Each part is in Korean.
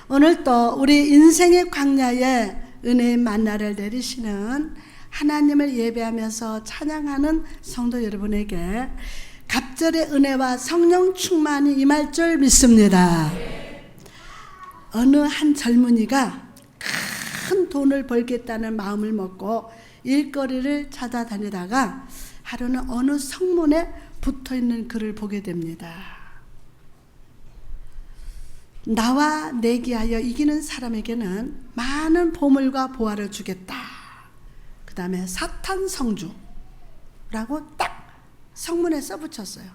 오늘 또 우리 인생의 광야에 은혜의 만나를 내리시는 하나님을 예배하면서 찬양하는 성도 여러분에게 갑절의 은혜와 성령 충만이 임할 줄 믿습니다. 어느 한 젊은이가 큰 돈을 벌겠다는 마음을 먹고 일거리를 찾아다니다가 하루는 어느 성문에 붙어있는 글을 보게 됩니다. 나와 내기하여 이기는 사람에게는 많은 보물과 보화를 주겠다. 그 다음에 사탄 성주라고 딱 성문에 써붙였어요.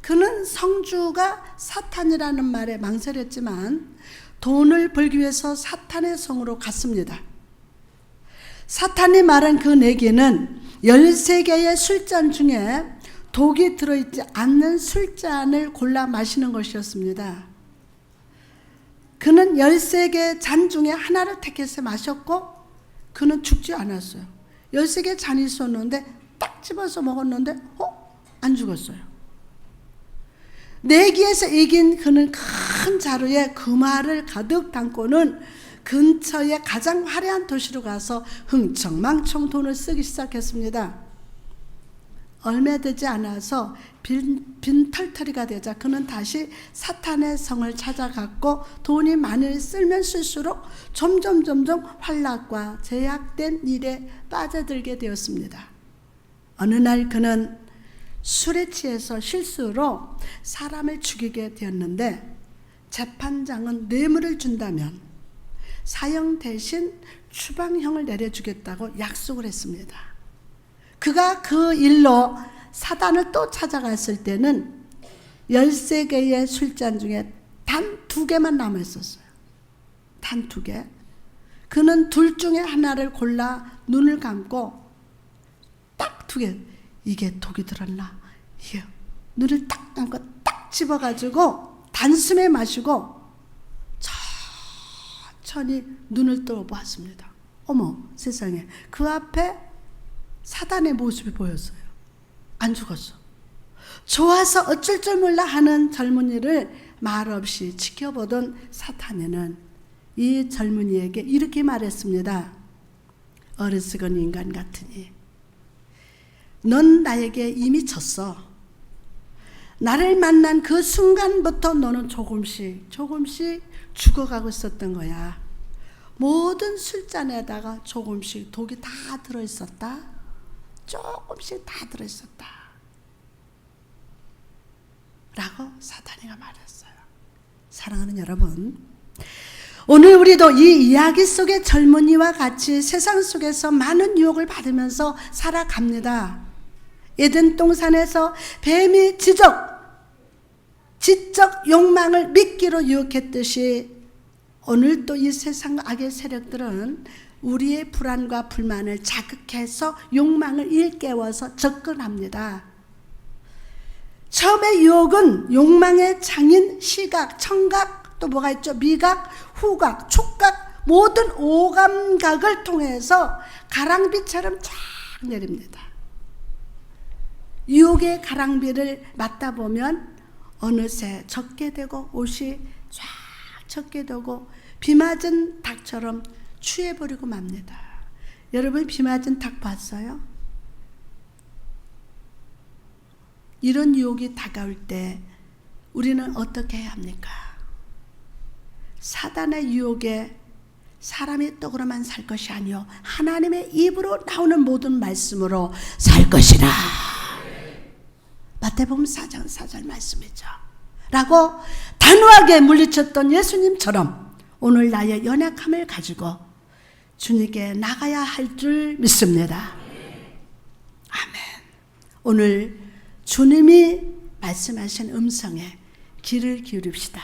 그는 성주가 사탄이라는 말에 망설였지만 돈을 벌기 위해서 사탄의 성으로 갔습니다. 사탄이 말한 그 내기는 13개의 술잔 중에 독이 들어있지 않는 술잔을 골라 마시는 것이었습니다. 그는 13개 잔 중에 하나를 택해서 마셨고 그는 죽지 않았어요. 13개 잔이 있었는데 딱 집어서 먹었는데 안 죽었어요. 내기에서 이긴 그는 큰 자루에 금화를 가득 담고는 근처의 가장 화려한 도시로 가서 흥청망청 돈을 쓰기 시작했습니다. 얼마 되지 않아서 빈털터리가 되자 그는 다시 사탄의 성을 찾아갔고 돈이 많이 쓸면 쓸수록 점점 환락과 제약된 일에 빠져들게 되었습니다. 어느 날 그는 술에 취해서 실수로 사람을 죽이게 되었는데 재판장은 뇌물을 준다면 사형 대신 추방형을 내려주겠다고 약속을 했습니다. 그가 그 일로 사단을 또 찾아갔을 때는 13개의 술잔 중에 단 2개만 남아있었어요. 단 2개. 그는 둘 중에 하나를 골라 눈을 감고 딱 2개. 이게 독이 들었나? 이게 눈을 딱 감고 딱 집어가지고 단숨에 마시고 천천히 눈을 떠보았습니다. 어머 세상에, 그 앞에 사단의 모습이 보였어요. 안 죽었어. 좋아서 어쩔 줄 몰라 하는 젊은이를 말없이 지켜보던 사탄이는 이 젊은이에게 이렇게 말했습니다. 어리석은 인간 같으니 넌 나에게 이미 졌어. 나를 만난 그 순간부터 너는 조금씩 죽어가고 있었던 거야. 모든 술잔에다가 조금씩 독이 다 들어있었다. 조금씩 다 들어있었다 라고 사탄이가 말했어요. 사랑하는 여러분, 오늘 우리도 이 이야기 속의 젊은이와 같이 세상 속에서 많은 유혹을 받으면서 살아갑니다. 에덴 동산에서 뱀이 지적 욕망을 미끼로 유혹했듯이 오늘도 이 세상 악의 세력들은 우리의 불안과 불만을 자극해서 욕망을 일깨워서 접근합니다. 처음에 유혹은 욕망의 장인 시각, 청각, 또 뭐가 있죠? 미각, 후각, 촉각, 모든 오감각을 통해서 가랑비처럼 쫙 내립니다. 유혹의 가랑비를 맞다 보면 어느새 젖게 되고 옷이 쫙 젖게 되고 비 맞은 닭처럼 취해버리고 맙니다. 여러분 비 맞은 닭 봤어요? 이런 유혹이 다가올 때 우리는 어떻게 해야 합니까? 사단의 유혹에 사람의 떡으로만 살 것이 아니요 하나님의 입으로 나오는 모든 말씀으로 살 것이라. 마태복음 4장 4절 말씀이죠. 라고 단호하게 물리쳤던 예수님처럼 오늘 나의 연약함을 가지고 주님께 나가야 할 줄 믿습니다. 아멘. 오늘 주님이 말씀하신 음성에 귀를 기울입시다.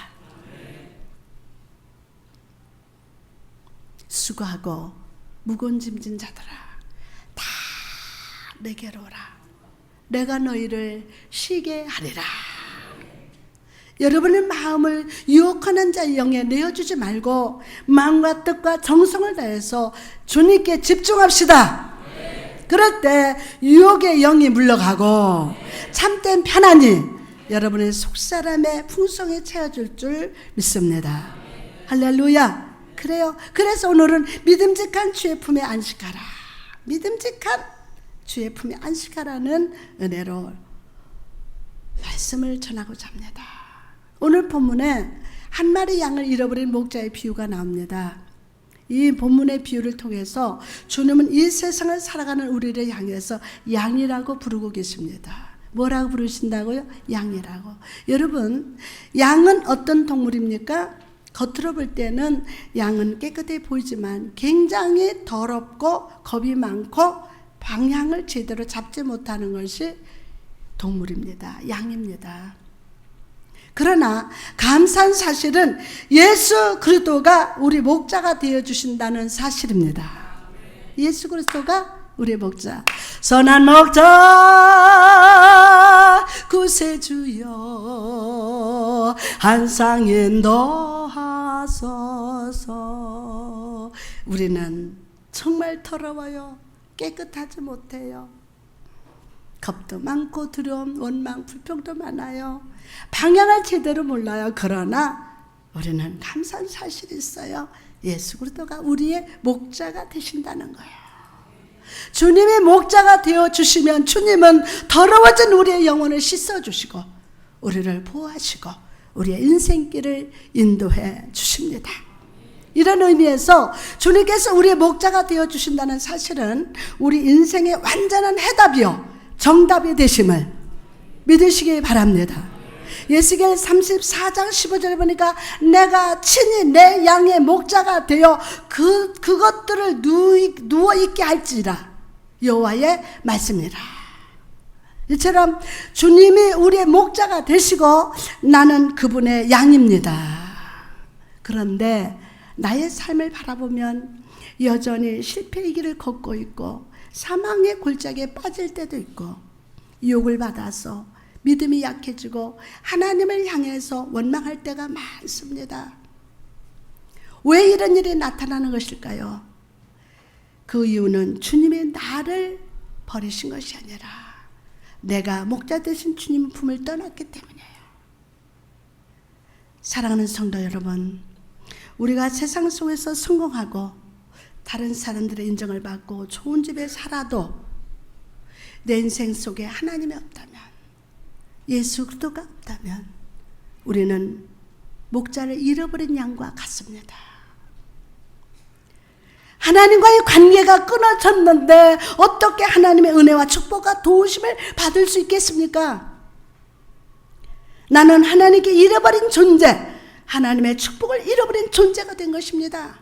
수고하고 무거운 짐진 자들아 다 내게로 오라. 내가 너희를 쉬게 하리라. 여러분의 마음을 유혹하는 자의 영에 내어주지 말고 마음과 뜻과 정성을 다해서 주님께 집중합시다. 그럴 때 유혹의 영이 물러가고 참된 편안히 여러분의 속사람의 풍성에 채워줄 줄 믿습니다. 할렐루야. 그래요. 그래서 오늘은 믿음직한 주의 품에 안식하라. 믿음직한 주의 품에 안식하라는 은혜로 말씀을 전하고자 합니다. 오늘 본문에 한 마리 양을 잃어버린 목자의 비유가 나옵니다. 이 본문의 비유를 통해서 주님은 이 세상을 살아가는 우리를 향해서 양이라고 부르고 계십니다. 뭐라고 부르신다고요? 양이라고. 여러분, 양은 어떤 동물입니까? 겉으로 볼 때는 양은 깨끗해 보이지만 굉장히 더럽고 겁이 많고 방향을 제대로 잡지 못하는 것이 동물입니다. 양입니다. 그러나 감사한 사실은 예수 그리스도가 우리 목자가 되어주신다는 사실입니다. 예수 그리스도가 우리 목자. 선한 목자 구세주여 한 상에 넣하소서. 우리는 정말 더러워요. 깨끗하지 못해요. 겁도 많고 두려움, 원망, 불평도 많아요. 방향을 제대로 몰라요. 그러나 우리는 감사한 사실이 있어요. 예수 그리스도가 우리의 목자가 되신다는 거예요. 주님의 목자가 되어주시면 주님은 더러워진 우리의 영혼을 씻어주시고 우리를 보호하시고 우리의 인생길을 인도해 주십니다. 이런 의미에서 주님께서 우리의 목자가 되어주신다는 사실은 우리 인생의 완전한 해답이요 정답이 되심을 믿으시기 바랍니다. 예수겔 34장 15절에 보니까 내가 친히 내 양의 목자가 되어 그것들을 누워있게 할지라 여호와의 말씀이라. 이처럼 주님이 우리의 목자가 되시고 나는 그분의 양입니다. 그런데 나의 삶을 바라보면 여전히 실패의 길을 걷고 있고 사망의 골짜기에 빠질 때도 있고 유혹을 받아서 믿음이 약해지고 하나님을 향해서 원망할 때가 많습니다. 왜 이런 일이 나타나는 것일까요? 그 이유는 주님이 나를 버리신 것이 아니라 내가 목자 되신 주님 품을 떠났기 때문이에요. 사랑하는 성도 여러분, 우리가 세상 속에서 성공하고 다른 사람들의 인정을 받고 좋은 집에 살아도 내 인생 속에 하나님이 없다면, 예수 그리스도가 없다면 우리는 목자를 잃어버린 양과 같습니다. 하나님과의 관계가 끊어졌는데 어떻게 하나님의 은혜와 축복과 도우심을 받을 수 있겠습니까? 나는 하나님께 잃어버린 존재, 하나님의 축복을 잃어버린 존재가 된 것입니다.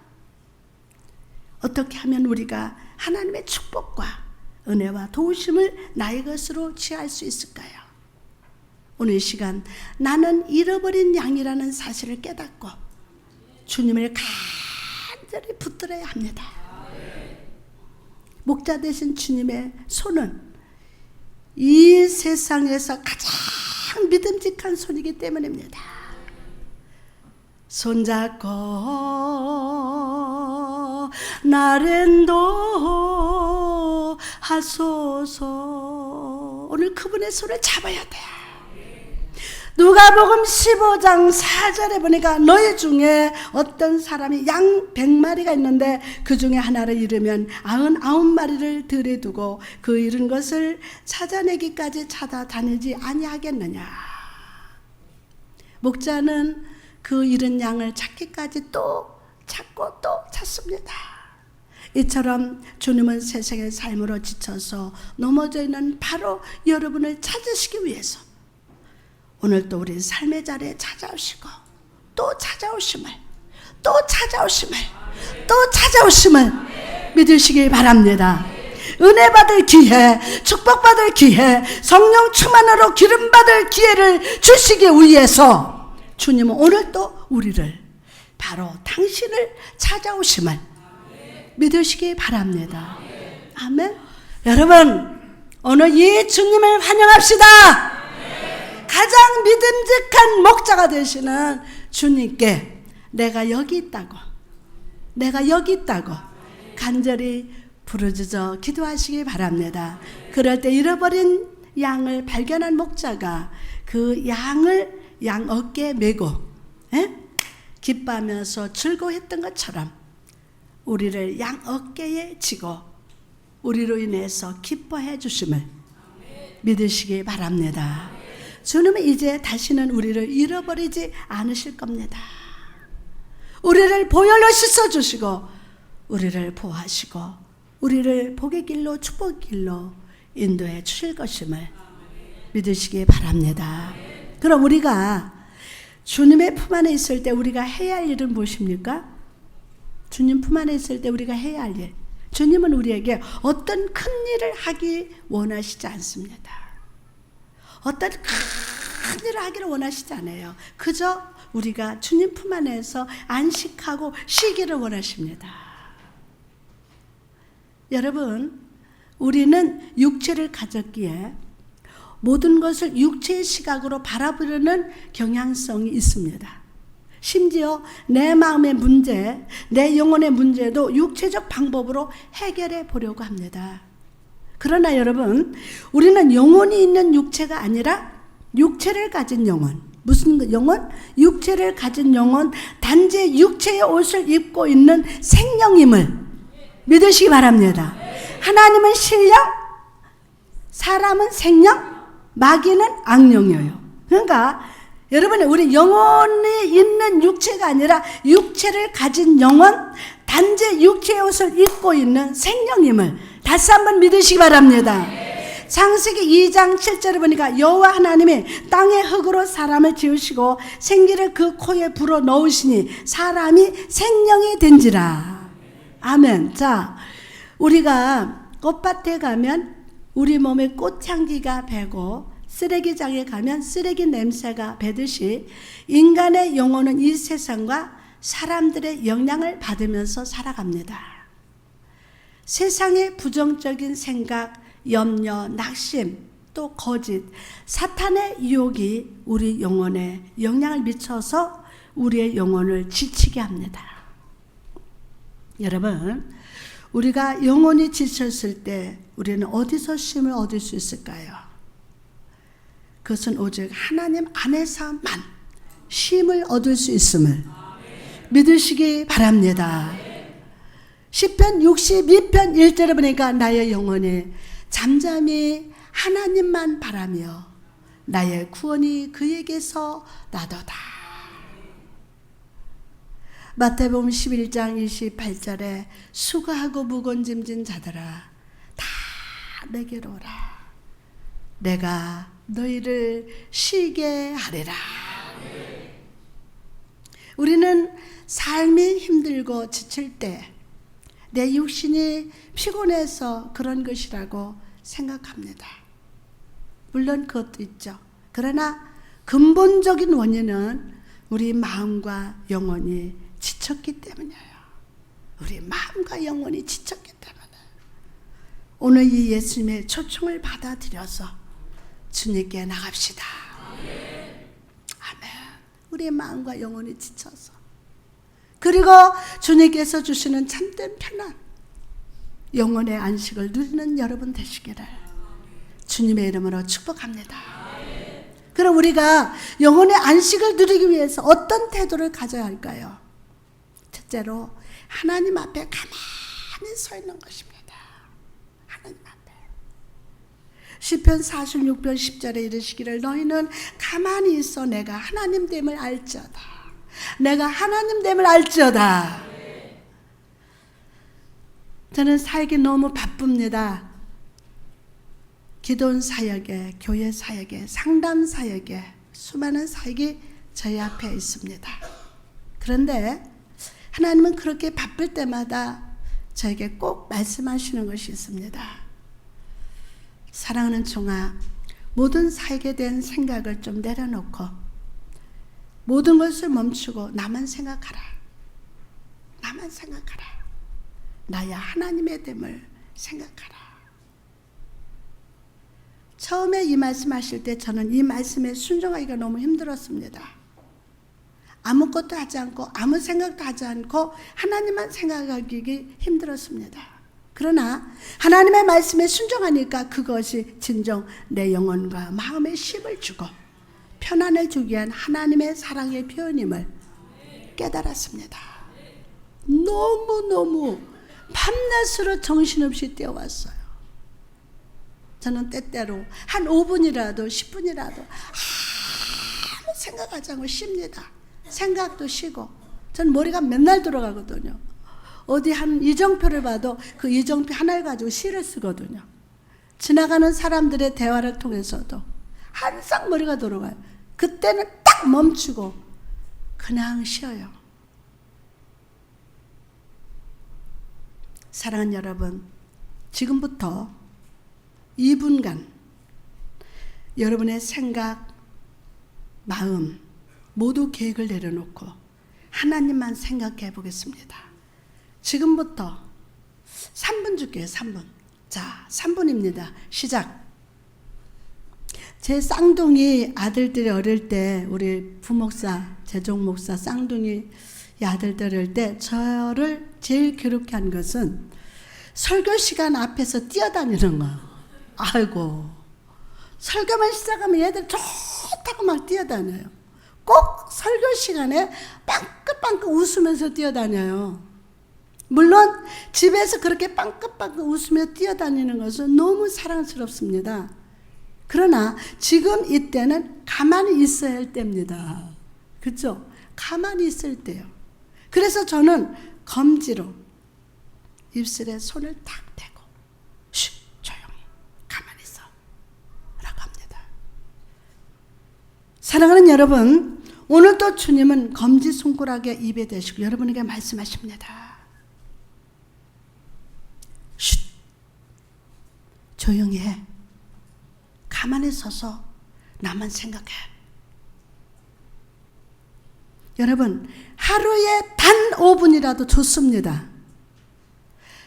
어떻게 하면 우리가 하나님의 축복과 은혜와 도우심을 나의 것으로 취할 수 있을까요? 오늘 이 시간 나는 잃어버린 양이라는 사실을 깨닫고 주님을 간절히 붙들어야 합니다. 목자 되신 주님의 손은 이 세상에서 가장 믿음직한 손이기 때문입니다. 손잡고 나를 인도하소서. 오늘 그분의 손을 잡아야 돼요. 누가복음 15장 4절에 보니까 너희 중에 어떤 사람이 양 100마리가 있는데 그 중에 하나를 잃으면 99마리를 들에 두고 그 잃은 것을 찾아내기까지 찾아다니지 아니하겠느냐. 목자는 그 잃은 양을 찾기까지 또 찾고 또 찾습니다. 이처럼 주님은 세상의 삶으로 지쳐서 넘어져 있는 바로 여러분을 찾으시기 위해서 오늘 또 우리 삶의 자리에 찾아오시고 또 찾아오심을 또 찾아오심을 또 찾아오심을 믿으시기 바랍니다. 은혜 받을 기회, 축복 받을 기회, 성령 충만으로 기름 받을 기회를 주시기 위해서 주님은 오늘 또 우리를 바로 당신을 찾아오심을 믿으시기 바랍니다. 아멘. 여러분, 오늘 이 주님을 환영합시다. 가장 믿음직한 목자가 되시는 주님께 내가 여기 있다고 간절히 부르짖어 기도하시기 바랍니다. 그럴 때 잃어버린 양을 발견한 목자가 그 양을 양 어깨에 메고 기뻐하면서 즐거워했던 것처럼 우리를 양 어깨에 지고 우리로 인해서 기뻐해 주심을 믿으시기 바랍니다. 주님은 이제 다시는 우리를 잃어버리지 않으실 겁니다. 우리를 보혈로 씻어주시고 우리를 보호하시고 우리를 복의 길로 축복의 길로 인도해 주실 것임을 믿으시기 바랍니다. 그럼 우리가 주님의 품 안에 있을 때 우리가 해야 할 일은 무엇입니까? 주님 품 안에 있을 때 우리가 해야 할 일. 주님은 우리에게 어떤 큰 일을 하기 원하시지 않습니다. 어떤 큰 일을 하기를 원하시지 않아요. 그저 우리가 주님 품 안에서 안식하고 쉬기를 원하십니다. 여러분, 우리는 육체를 가졌기에 모든 것을 육체의 시각으로 바라보려는 경향성이 있습니다. 심지어 내 마음의 문제, 내 영혼의 문제도 육체적 방법으로 해결해 보려고 합니다. 그러나 여러분, 우리는 영혼이 있는 육체가 아니라 육체를 가진 영혼. 무슨 영혼? 육체를 가진 영혼, 단지 육체의 옷을 입고 있는 생명임을 믿으시기 바랍니다. 하나님은 신령, 사람은 생명, 마귀는 악령이에요. 그러니까 여러분, 우리 영혼이 있는 육체가 아니라 육체를 가진 영혼, 단지 육체의 옷을 입고 있는 생명임을 다시 한번 믿으시기 바랍니다. 창세기 2장 7절에 보니까 여호와 하나님이 땅의 흙으로 사람을 지으시고 생기를 그 코에 불어 넣으시니 사람이 생명이 된지라. 아멘. 자, 우리가 꽃밭에 가면 우리 몸에 꽃향기가 배고 쓰레기장에 가면 쓰레기 냄새가 배듯이 인간의 영혼은 이 세상과 사람들의 영향을 받으면서 살아갑니다. 세상의 부정적인 생각, 염려, 낙심, 또 거짓, 사탄의 유혹이 우리 영혼에 영향을 미쳐서 우리의 영혼을 지치게 합니다. 여러분, 우리가 영혼이 지쳤을 때 우리는 어디서 쉼을 얻을 수 있을까요? 그것은 오직 하나님 안에서만 쉼을 얻을 수 있음을 믿으시기 바랍니다. 시편 62편 1절에 보니까 나의 영혼이 잠잠히 하나님만 바라며 나의 구원이 그에게서 나도다. 마태복음 11장 28절에 수고하고 무거운 짐진 자들아 다 내게로 오라. 내가 너희를 쉬게 하리라. 우리는 삶이 힘들고 지칠 때 내 육신이 피곤해서 그런 것이라고 생각합니다. 물론 그것도 있죠. 그러나 근본적인 원인은 우리 마음과 영혼이 지쳤기 때문이에요. 우리 마음과 영혼이 지쳤기 때문에 오늘 이 예수님의 초청을 받아들여서 주님께 나갑시다. 아멘. 우리의 마음과 영혼이 지쳐서 그리고 주님께서 주시는 참된 편안 영혼의 안식을 누리는 여러분 되시기를 주님의 이름으로 축복합니다. 그럼 우리가 영혼의 안식을 누리기 위해서 어떤 태도를 가져야 할까요? 첫째로 하나님 앞에 가만히 서 있는 것입니다. 하나님 앞에. 시편 46편 10절에 이르시기를 너희는 가만히 있어 내가 하나님 됨을 알지어다. 내가 하나님 됨을 알지어다. 저는 살기 너무 바쁩니다. 기도원 사역에, 교회 사역에, 상담 사역에 수많은 사역이 저희 앞에 있습니다. 그런데 하나님은 그렇게 바쁠 때마다 저에게 꼭 말씀하시는 것이 있습니다. 사랑하는 종아, 모든 사역에 대한 생각을 좀 내려놓고 모든 것을 멈추고 나만 생각하라. 나만 생각하라. 나야 하나님의 됨을 생각하라. 처음에 이 말씀하실 때 저는 이 말씀에 순종하기가 너무 힘들었습니다. 아무것도 하지 않고 아무 생각도 하지 않고 하나님만 생각하기 힘들었습니다. 그러나 하나님의 말씀에 순종하니까 그것이 진정 내 영혼과 마음에 쉼을 주고 편안을 주기 위한 하나님의 사랑의 표현임을 깨달았습니다. 너무너무 밤낮으로 정신없이 뛰어왔어요. 저는 때때로 한 5분이라도 10분이라도 아무 생각하지 않고 쉽니다. 생각도 쉬고. 전 머리가 맨날 돌아가거든요. 어디 한 이정표를 봐도 그 이정표 하나를 가지고 시를 쓰거든요. 지나가는 사람들의 대화를 통해서도 항상 머리가 돌아가요. 그때는 딱 멈추고 그냥 쉬어요. 사랑하는 여러분, 지금부터 2분간 여러분의 생각, 마음 모두 계획을 내려놓고 하나님만 생각해 보겠습니다. 지금부터 3분 줄게요. 3분. 자, 3분입니다. 시작. 제 쌍둥이 아들들이 어릴 때 우리 부목사, 재종 목사 쌍둥이 아들들 어릴 때 저를 제일 괴롭게 한 것은 설교 시간 앞에서 뛰어다니는 거. 아이고, 설교만 시작하면 얘들 좋다고 막 뛰어다녀요. 꼭 설교 시간에 빵긋빵긋 웃으면서 뛰어다녀요. 물론 집에서 그렇게 빵긋빵긋 웃으며 뛰어다니는 것은 너무 사랑스럽습니다. 그러나 지금 이때는 가만히 있어야 할 때입니다. 그렇죠? 가만히 있을 때요. 그래서 저는 검지로 입술에 손을 탁 대고 쉿, 조용히 가만히 있어 라고 합니다. 사랑하는 여러분, 오늘도 주님은 검지손가락에 입에 대시고 여러분에게 말씀하십니다. 쉿, 조용히 해. 가만히 서서 나만 생각해. 여러분, 하루에 단 5분이라도 좋습니다.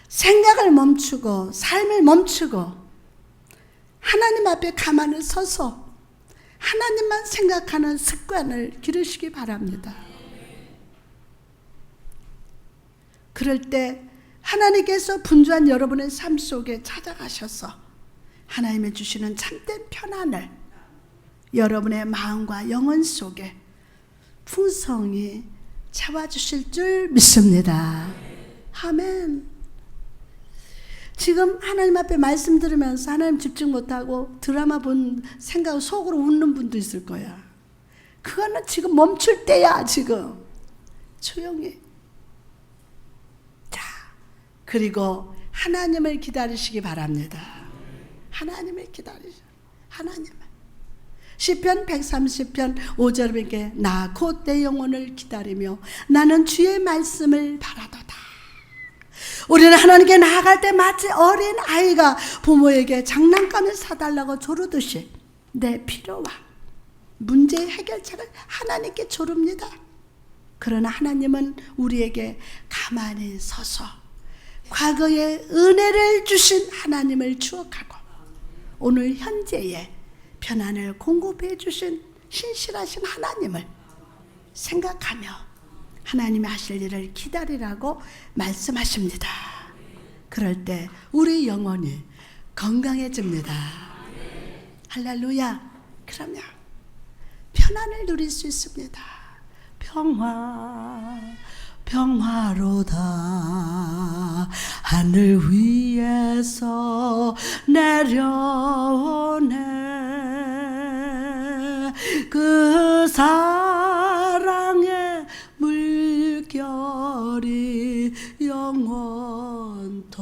생각을 멈추고 삶을 멈추고 하나님 앞에 가만히 서서 하나님만 생각하는 습관을 기르시기 바랍니다. 그럴 때 하나님께서 분주한 여러분의 삶 속에 찾아가셔서 하나님의 주시는 참된 편안을 여러분의 마음과 영혼 속에 풍성히 채워주실 줄 믿습니다. 아멘. 지금 하나님 앞에 말씀 들으면서 하나님 집중 못하고 드라마 본 생각 속으로 웃는 분도 있을 거야. 그거는 지금 멈출 때야. 지금 조용히. 자, 그리고 하나님을 기다리시기 바랍니다. 하나님을 기다리셔. 하나님을. 시편 130편 5절에 나 곧 내 영혼을 기다리며 나는 주의 말씀을 바라도다. 우리는 하나님께 나아갈 때 마치 어린 아이가 부모에게 장난감을 사달라고 조르듯이 내 필요와 문제의 해결책을 하나님께 조릅니다. 그러나 하나님은 우리에게 가만히 서서 과거의 은혜를 주신 하나님을 추억하고 오늘 현재의 편안을 공급해 주신 신실하신 하나님을 생각하며 하나님이 하실 일을 기다리라고 말씀하십니다. 그럴 때 우리 영혼이 건강해집니다. 할렐루야. 그러면 편안을 누릴 수 있습니다. 평화로다 하늘 위에서 내려오네 그 사랑의 물결이 영원토록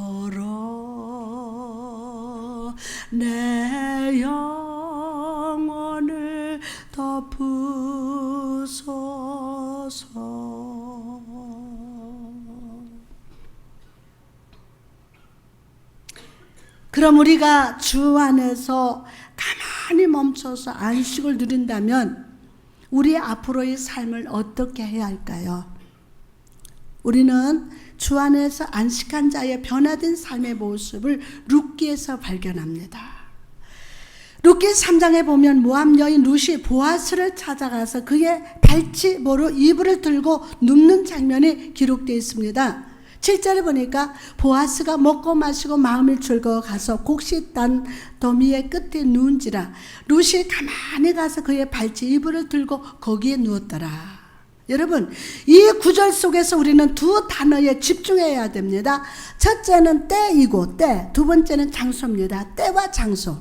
내 영혼을 덮으소서. 그럼 우리가 주 안에서 가만히 멈춰서 안식을 누린다면 우리 앞으로의 삶을 어떻게 해야 할까요? 우리는 주 안에서 안식한 자의 변화된 삶의 모습을 룻기에서 발견합니다. 룻기 3장에 보면 모압 여인 룻이 보아스를 찾아가서 그의 발치모로 이불을 들고 눕는 장면이 기록되어 있습니다. 7절에 보니까 보아스가 먹고 마시고 마음이 즐거워 가서 곡식 단 더미의 끝에 누운지라 룻이 가만히 가서 그의 발치 이불을 들고 거기에 누웠더라. 여러분, 이 구절 속에서 우리는 두 단어에 집중해야 됩니다. 첫째는 때이고 때, 두 번째는 장소입니다. 때와 장소.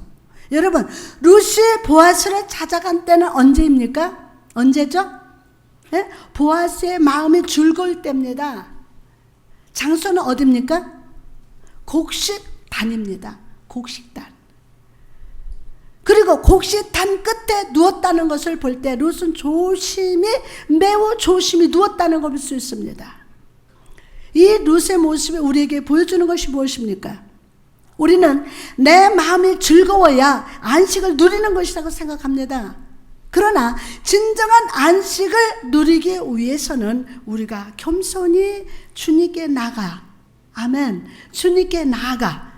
여러분, 룻이 보아스를 찾아간 때는 언제입니까? 언제죠? 네? 보아스의 마음이 즐거울 때입니다. 장소는 어디입니까? 곡식단입니다. 곡식단. 그리고 곡식단 끝에 누웠다는 것을 볼 때 룻은 매우 조심히 누웠다는 걸 볼 수 있습니다. 이 룻의 모습이 우리에게 보여주는 것이 무엇입니까? 우리는 내 마음이 즐거워야 안식을 누리는 것이라고 생각합니다. 그러나 진정한 안식을 누리기 위해서는 우리가 겸손히 주님께 나가, 아멘, 주님께 나가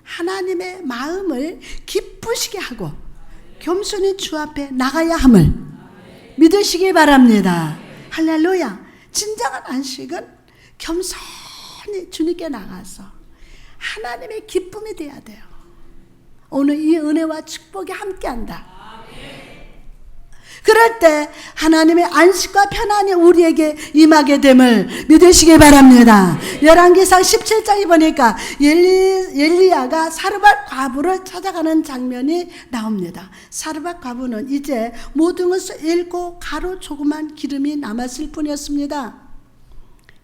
하나님의 마음을 기쁘시게 하고 겸손히 주 앞에 나가야 함을 믿으시기 바랍니다. 할렐루야. 진정한 안식은 겸손히 주님께 나가서 하나님의 기쁨이 돼야 돼요. 오늘 이 은혜와 축복이 함께한다. 그럴 때 하나님의 안식과 편안이 우리에게 임하게 됨을 믿으시기 바랍니다. 열왕기상 17장에 보니까 엘리야가 사르밧 과부를 찾아가는 장면이 나옵니다. 사르밧 과부는 이제 모든 것을 잃고 가루 조그만 기름이 남았을 뿐이었습니다.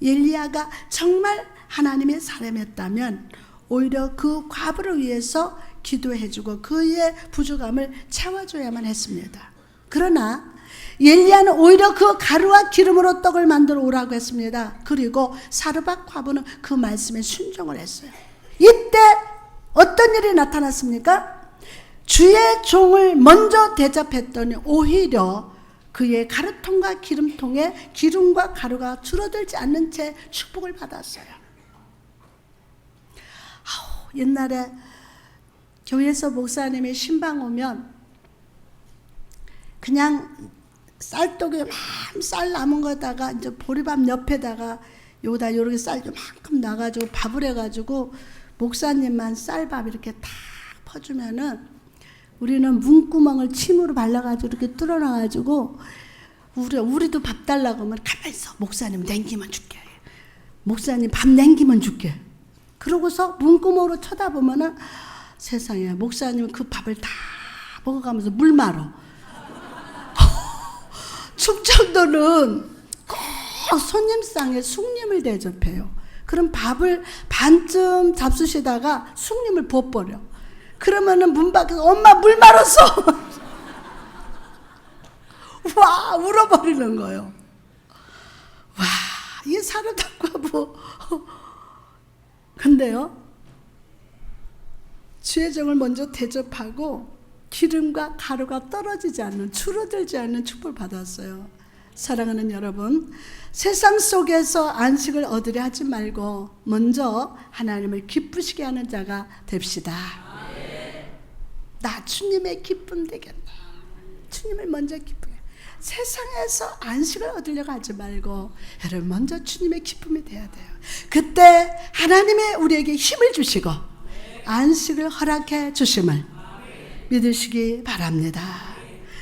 엘리야가 정말 하나님의 사람이었다면 오히려 그 과부를 위해서 기도해주고 그의 부족함을 채워줘야만 했습니다. 그러나 엘리야는 오히려 그 가루와 기름으로 떡을 만들어 오라고 했습니다. 그리고 사르밧 과부는 그 말씀에 순종을 했어요. 이때 어떤 일이 나타났습니까? 주의 종을 먼저 대접했더니 오히려 그의 가루통과 기름통에 기름과 가루가 줄어들지 않는 채 축복을 받았어요. 옛날에 교회에서 목사님이 신방 오면 그냥 쌀떡에 쌀 남은 거다가 이제 보리밥 옆에다가 요다 요렇게 쌀 요만큼 나가지고 밥을 해가지고 목사님만 쌀밥 이렇게 탁 퍼주면은 우리는 문구멍을 침으로 발라가지고 이렇게 뚫어놔가지고 우리도 밥 달라고 하면 가만히 있어. 목사님 냉기만 줄게. 목사님 밥 냉기만 줄게. 그러고서 문구멍으로 쳐다보면은 세상에 목사님은 그 밥을 다 먹어가면서 물 말어. 축정도는 꼭 손님상에 숭늉을 대접해요. 그럼 밥을 반쯤 잡수시다가 숭늉을 부어버려. 그러면은 문 밖에서 엄마 물 말았어. 와 울어버리는 거예요. 와 이 사르밧과부. 근데요 주의 종을 먼저 대접하고 기름과 가루가 떨어지지 않는, 줄어들지 않는 축복을 받았어요. 사랑하는 여러분, 세상 속에서 안식을 얻으려 하지 말고 먼저 하나님을 기쁘시게 하는 자가 됩시다. 나 주님의 기쁨 되겠다. 주님을 먼저 기쁘게. 세상에서 안식을 얻으려고 하지 말고 여러분 먼저 주님의 기쁨이 돼야 돼요. 그때 하나님의 우리에게 힘을 주시고 안식을 허락해 주심을 믿으시기 바랍니다.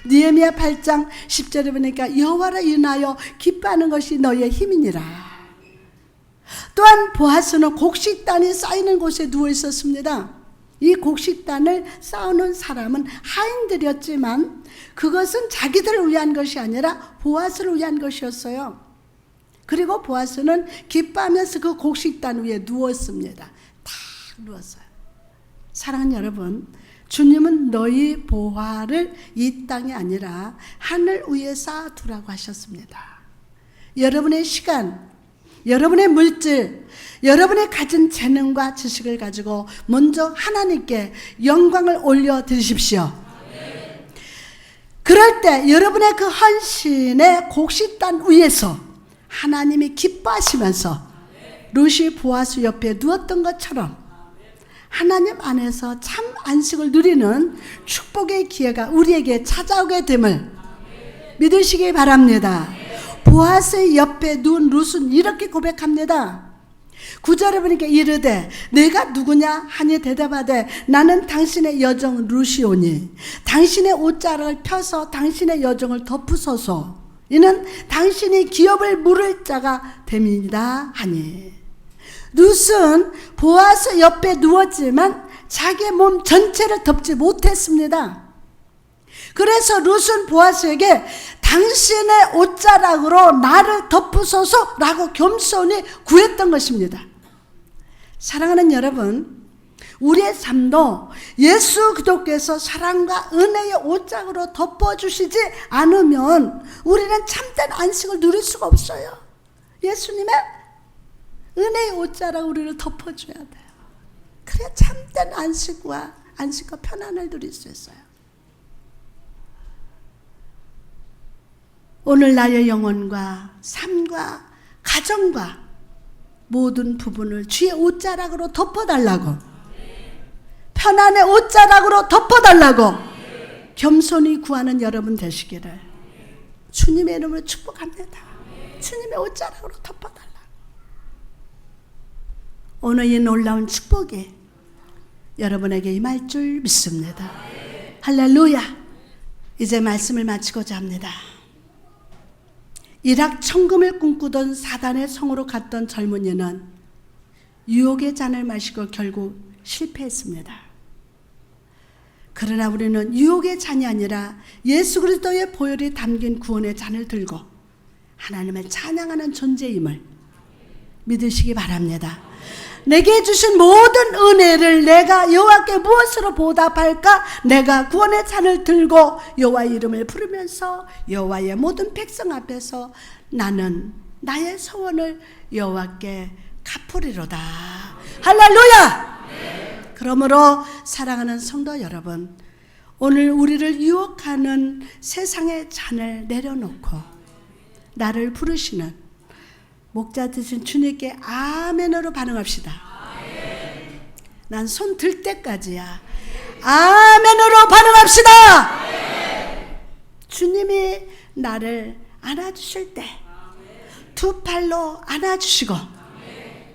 느헤미야 8장 10절에 보니까 여호와를 인하여 기뻐하는 것이 너의 힘이니라. 또한 보아스는 곡식단이 쌓이는 곳에 누워 있었습니다. 이 곡식단을 쌓아놓은 사람은 하인들이었지만 그것은 자기들을 위한 것이 아니라 보아스를 위한 것이었어요. 그리고 보아스는 기뻐하면서 그 곡식단 위에 누웠습니다. 탁 누웠어요. 사랑하는 여러분, 주님은 너희 보화를 이 땅이 아니라 하늘 위에 쌓아두라고 하셨습니다. 여러분의 시간, 여러분의 물질, 여러분의 가진 재능과 지식을 가지고 먼저 하나님께 영광을 올려드리십시오. 그럴 때 여러분의 그 헌신의 곡식단 위에서 하나님이 기뻐하시면서 룻이 보아스 옆에 누웠던 것처럼 하나님 안에서 참 안식을 누리는 축복의 기회가 우리에게 찾아오게 됨을 믿으시기 바랍니다. 보아스의 옆에 누운 룻은 이렇게 고백합니다. 9절에 보니까 이르되 내가 누구냐 하니 대답하되 나는 당신의 여종 룻이오니 당신의 옷자락을 펴서 당신의 여종을 덮으소서. 이는 당신이 기업을 물을 자가 됨이다 하니. 룻은 보아스 옆에 누웠지만 자기의 몸 전체를 덮지 못했습니다. 그래서 룻은 보아스에게 당신의 옷자락으로 나를 덮으소서 라고 겸손히 구했던 것입니다. 사랑하는 여러분, 우리의 삶도 예수 그리스도께서 사랑과 은혜의 옷자락으로 덮어주시지 않으면 우리는 참된 안식을 누릴 수가 없어요. 예수님의 은혜의 옷자락 우리를 덮어줘야 돼요. 그래야 참된 안식과 편안을 누릴 수 있어요. 오늘 나의 영혼과 삶과 가정과 모든 부분을 주의 옷자락으로 덮어달라고, 편안의 옷자락으로 덮어달라고 겸손히 구하는 여러분 되시기를 주님의 이름으로 축복합니다. 주님의 옷자락으로 덮어달라고. 오늘 이 놀라운 축복이 여러분에게 임할 줄 믿습니다. 할렐루야. 이제 말씀을 마치고자 합니다. 일확천금을 꿈꾸던 사단의 성으로 갔던 젊은이는 유혹의 잔을 마시고 결국 실패했습니다. 그러나 우리는 유혹의 잔이 아니라 예수 그리스도의 보혈이 담긴 구원의 잔을 들고 하나님을 찬양하는 존재임을 믿으시기 바랍니다. 내게 주신 모든 은혜를 내가 여호와께 무엇으로 보답할까? 내가 구원의 잔을 들고 여호와의 이름을 부르면서 여호와의 모든 백성 앞에서 나는 나의 소원을 여호와께 갚으리로다. 할렐루야! 그러므로 사랑하는 성도 여러분, 오늘 우리를 유혹하는 세상의 잔을 내려놓고 나를 부르시는 목자 되신 주님께 아멘으로 반응합시다. 난 손 들 때까지야. 아멘으로 반응합시다. 주님이 나를 안아주실 때 두 팔로 안아주시고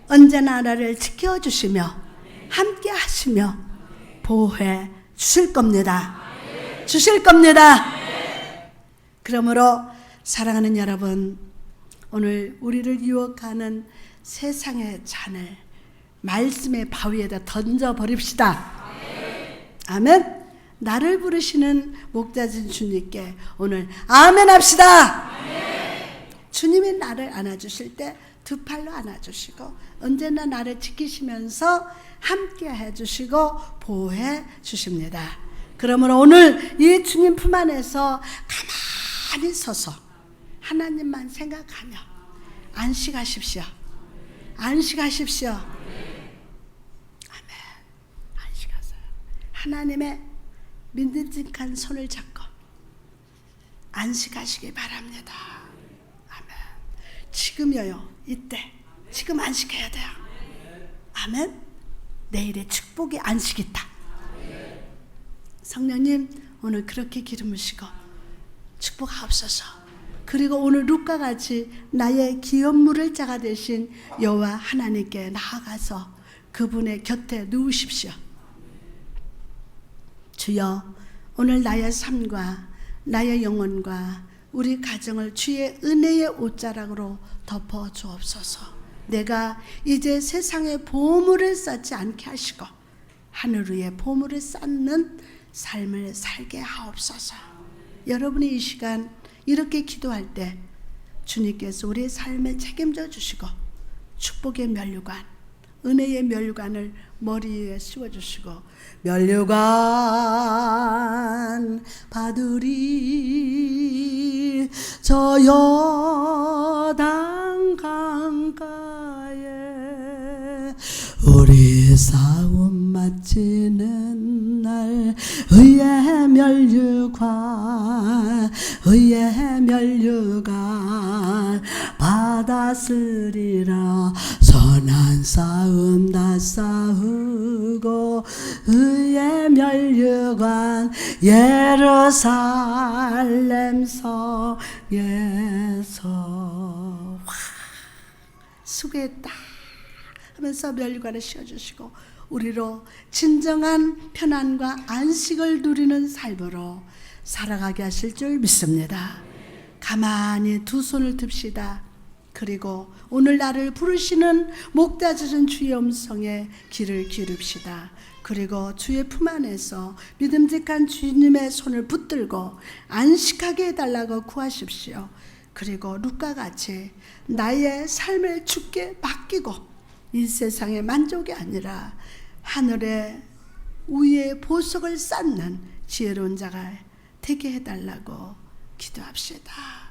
언제나 나를 지켜주시며 함께 하시며 보호해 주실 겁니다. 주실 겁니다. 그러므로 사랑하는 여러분, 오늘 우리를 유혹하는 세상의 잔을 말씀의 바위에다 던져버립시다. 아멘. 나를 부르시는 목자진 주님께 오늘 아멘 합시다. 주님이 나를 안아주실 때 두 팔로 안아주시고 언제나 나를 지키시면서 함께 해주시고 보호해 주십니다. 그러므로 오늘 이 주님 품 안에서 가만히 서서 하나님만 생각하며 안식하십시오. 안식하십시오. 아멘. 안식하세요. 하나님의 믿음직한 손을 잡고 안식하시기 바랍니다. 아멘. 지금이요. 이때. 지금 안식해야 돼요. 아멘. 내일의 축복이 안식이 있다. 성령님 오늘 그렇게 기름으시고 축복하옵소서. 그리고 오늘 룻과 같이 나의 기업 물을 자가 되신 여호와 하나님께 나아가서 그분의 곁에 누우십시오. 주여, 오늘 나의 삶과 나의 영혼과 우리 가정을 주의 은혜의 옷자락으로 덮어 주옵소서. 내가 이제 세상에 보물을 쌓지 않게 하시고 하늘 위에 보물을 쌓는 삶을 살게 하옵소서. 여러분이 이 시간 이렇게 기도할 때 주님께서 우리의 삶을 책임져 주시고 축복의 면류관, 은혜의 면류관을 머리 위에 씌워주시고 면류관 받으리 저 여당 강가에 우리 싸움 마치는 날 의의 면류관 의의 면류관 받았으리라. 선한 싸움 다 싸우고 의의 면류관 예루살렘 성에서 수고했다 하면서 면류관을 씌워주시고 우리로 진정한 편안과 안식을 누리는 삶으로 살아가게 하실 줄 믿습니다. 가만히 두 손을 듭시다. 그리고 오늘 나를 부르시는 목다지신 주의 음성에 귀를 기울입시다. 그리고 주의 품 안에서 믿음직한 주님의 손을 붙들고 안식하게 해달라고 구하십시오. 그리고 룻과같이 나의 삶을 주께 맡기고 이 세상의 만족이 아니라 하늘의 위에 보석을 쌓는 지혜로운 자가 되게 해달라고 기도합시다.